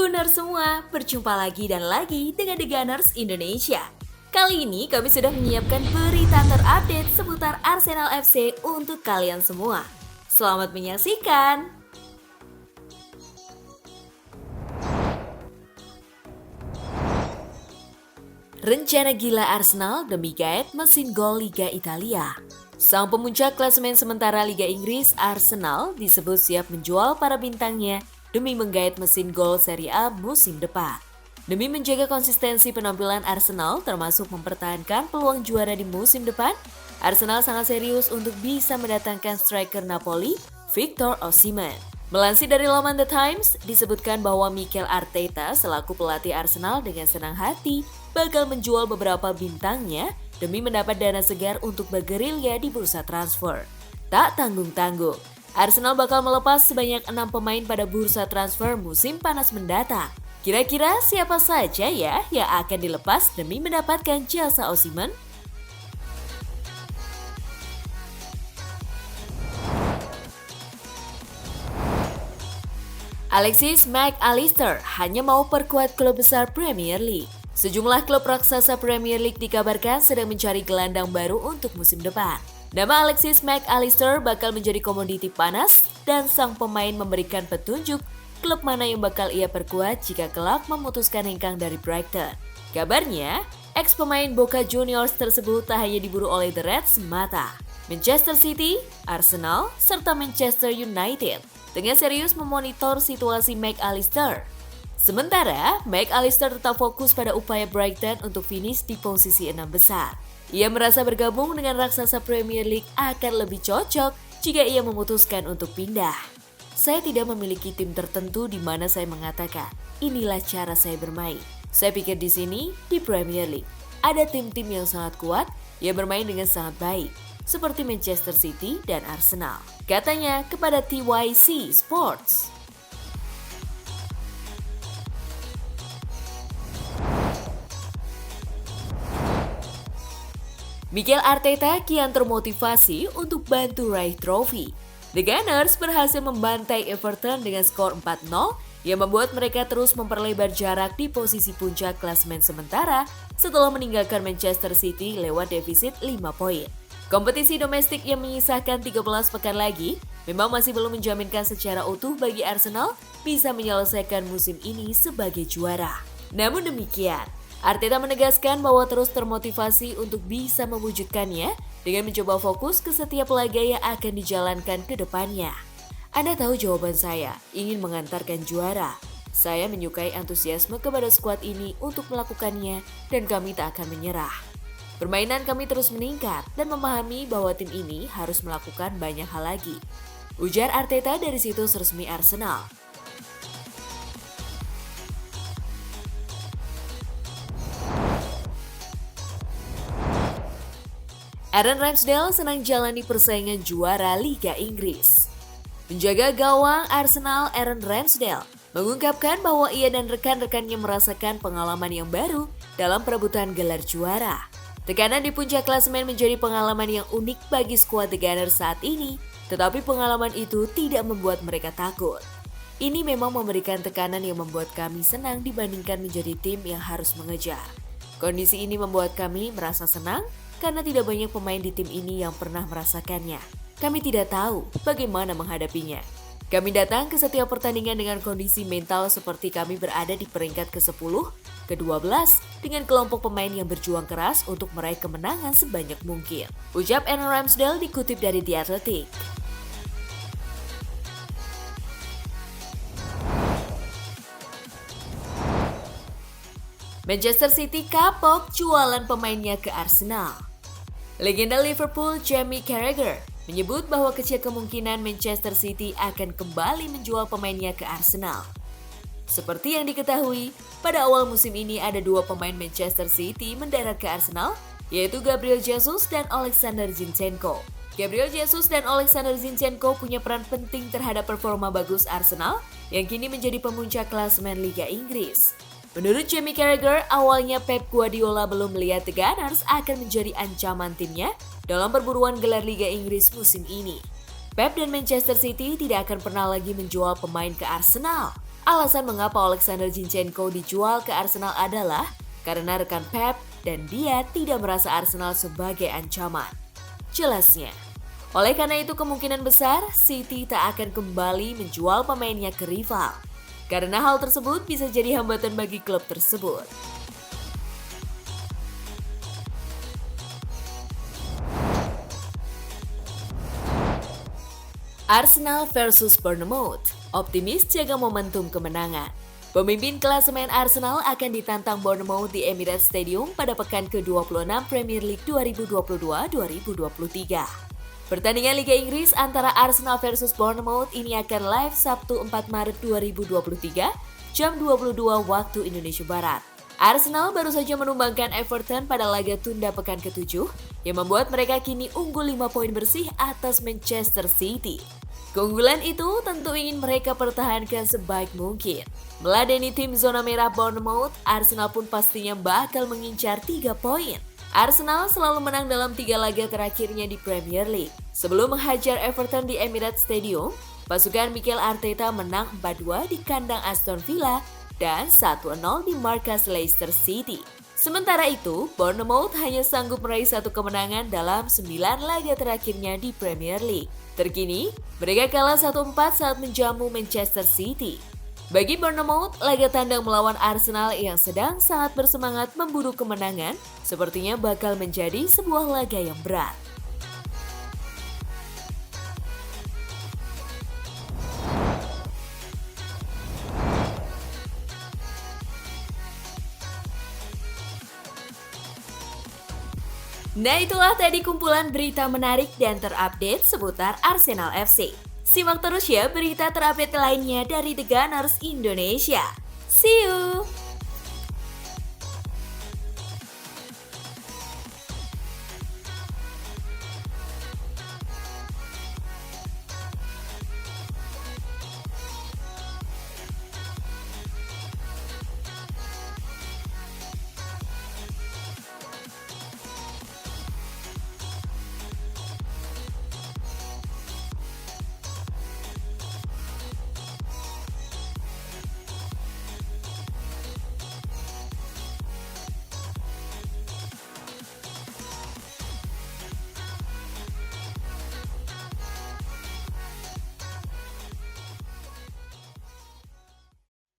Gunners semua, berjumpa lagi dan lagi dengan The Gunners Indonesia. Kali ini kami sudah menyiapkan berita terupdate seputar Arsenal FC untuk kalian semua. Selamat menyaksikan! Rencana gila Arsenal demi gaet mesin gol Liga Italia. Sang pemuncak klasemen sementara Liga Inggris, Arsenal, disebut siap menjual para bintangnya demi menggait mesin gol Serie A musim depan. Demi menjaga konsistensi penampilan Arsenal termasuk mempertahankan peluang juara di musim depan, Arsenal sangat serius untuk bisa mendatangkan striker Napoli, Victor Osimhen. Melansir dari laman The Times, disebutkan bahwa Mikel Arteta selaku pelatih Arsenal dengan senang hati bakal menjual beberapa bintangnya demi mendapat dana segar untuk bergerilya di bursa transfer. Tak tanggung-tanggung, Arsenal bakal melepas sebanyak 6 pemain pada bursa transfer musim panas mendatang. Kira-kira siapa saja ya yang akan dilepas demi mendapatkan jasa Osimhen? Alexis Mac Allister hanya mau perkuat klub besar Premier League. Sejumlah klub raksasa Premier League dikabarkan sedang mencari gelandang baru untuk musim depan. Nama Alexis Mac Allister bakal menjadi komoditi panas dan sang pemain memberikan petunjuk klub mana yang bakal ia perkuat jika kelak memutuskan hengkang dari Brighton. Kabarnya, ex-pemain Boca Juniors tersebut tak hanya diburu oleh The Reds semata. Manchester City, Arsenal, serta Manchester United tengah serius memonitor situasi Mac Allister. Sementara, Mac Allister tetap fokus pada upaya Brighton untuk finish di posisi 6 besar. Ia merasa bergabung dengan raksasa Premier League akan lebih cocok jika ia memutuskan untuk pindah. Saya tidak memiliki tim tertentu di mana saya mengatakan, inilah cara saya bermain. Saya pikir di sini, di Premier League, ada tim-tim yang sangat kuat yang bermain dengan sangat baik, seperti Manchester City dan Arsenal. Katanya kepada TYC Sports. Mikel Arteta kian termotivasi untuk bantu raih trofi. The Gunners berhasil membantai Everton dengan skor 4-0 yang membuat mereka terus memperlebar jarak di posisi puncak klasemen sementara setelah meninggalkan Manchester City lewat defisit 5 poin. Kompetisi domestik yang menyisakan 13 pekan lagi memang masih belum menjaminkan secara utuh bagi Arsenal bisa menyelesaikan musim ini sebagai juara. Namun demikian, Arteta menegaskan bahwa terus termotivasi untuk bisa mewujudkannya dengan mencoba fokus ke setiap laga yang akan dijalankan ke depannya. Anda tahu jawaban saya, ingin mengantarkan juara. Saya menyukai antusiasme kepada skuad ini untuk melakukannya dan kami tak akan menyerah. Permainan kami terus meningkat dan memahami bahwa tim ini harus melakukan banyak hal lagi. Ujar Arteta dari situs resmi Arsenal. Aaron Ramsdale senang jalani persaingan juara Liga Inggris. Penjaga gawang Arsenal Aaron Ramsdale mengungkapkan bahwa ia dan rekan-rekannya merasakan pengalaman yang baru dalam perebutan gelar juara. Tekanan di puncak klasemen menjadi pengalaman yang unik bagi skuad The Gunners saat ini, tetapi pengalaman itu tidak membuat mereka takut. Ini memang memberikan tekanan yang membuat kami senang dibandingkan menjadi tim yang harus mengejar. Kondisi ini membuat kami merasa senang karena tidak banyak pemain di tim ini yang pernah merasakannya. Kami tidak tahu bagaimana menghadapinya. Kami datang ke setiap pertandingan dengan kondisi mental seperti kami berada di peringkat ke-10, ke-12 dengan kelompok pemain yang berjuang keras untuk meraih kemenangan sebanyak mungkin. Ucap Aaron Ramsdale dikutip dari The Athletic. Manchester City kapok jualan pemainnya ke Arsenal. Legenda Liverpool Jamie Carragher menyebut bahwa kecil kemungkinan Manchester City akan kembali menjual pemainnya ke Arsenal. Seperti yang diketahui, pada awal musim ini ada 2 pemain Manchester City mendarat ke Arsenal, yaitu Gabriel Jesus dan Alexander Zinchenko. Gabriel Jesus dan Alexander Zinchenko punya peran penting terhadap performa bagus Arsenal yang kini menjadi pemuncak klasemen Liga Inggris. Menurut Jamie Carragher, awalnya Pep Guardiola belum melihat The Gunners akan menjadi ancaman timnya dalam perburuan gelar Liga Inggris musim ini. Pep dan Manchester City tidak akan pernah lagi menjual pemain ke Arsenal. Alasan mengapa Alexander Zinchenko dijual ke Arsenal adalah karena rekan Pep dan dia tidak merasa Arsenal sebagai ancaman. Jelasnya, oleh karena itu kemungkinan besar City tak akan kembali menjual pemainnya ke rival. Karena hal tersebut bisa jadi hambatan bagi klub tersebut. Arsenal versus Bournemouth, optimis jaga momentum kemenangan. Pemimpin klasemen Arsenal akan ditantang Bournemouth di Emirates Stadium pada pekan ke-26 Premier League 2022-2023. Pertandingan Liga Inggris antara Arsenal versus Bournemouth ini akan live Sabtu 4 Maret 2023, jam 22 waktu Indonesia Barat. Arsenal baru saja menumbangkan Everton pada laga tunda pekan ke-7, yang membuat mereka kini unggul 5 poin bersih atas Manchester City. Keunggulan itu tentu ingin mereka pertahankan sebaik mungkin. Meladeni tim zona merah Bournemouth, Arsenal pun pastinya bakal mengincar 3 poin. Arsenal selalu menang dalam 3 laga terakhirnya di Premier League. Sebelum menghajar Everton di Emirates Stadium, pasukan Mikel Arteta menang 4-2 di kandang Aston Villa dan 1-0 di markas Leicester City. Sementara itu, Bournemouth hanya sanggup meraih 1 kemenangan dalam 9 laga terakhirnya di Premier League. Terkini, mereka kalah 1-4 saat menjamu Manchester City. Bagi Bournemouth, laga tandang melawan Arsenal yang sedang sangat bersemangat memburu kemenangan sepertinya bakal menjadi sebuah laga yang berat. Nah, itulah tadi kumpulan berita menarik dan terupdate seputar Arsenal FC. Simak terus ya berita terupdate lainnya dari The Gunners Indonesia. See you!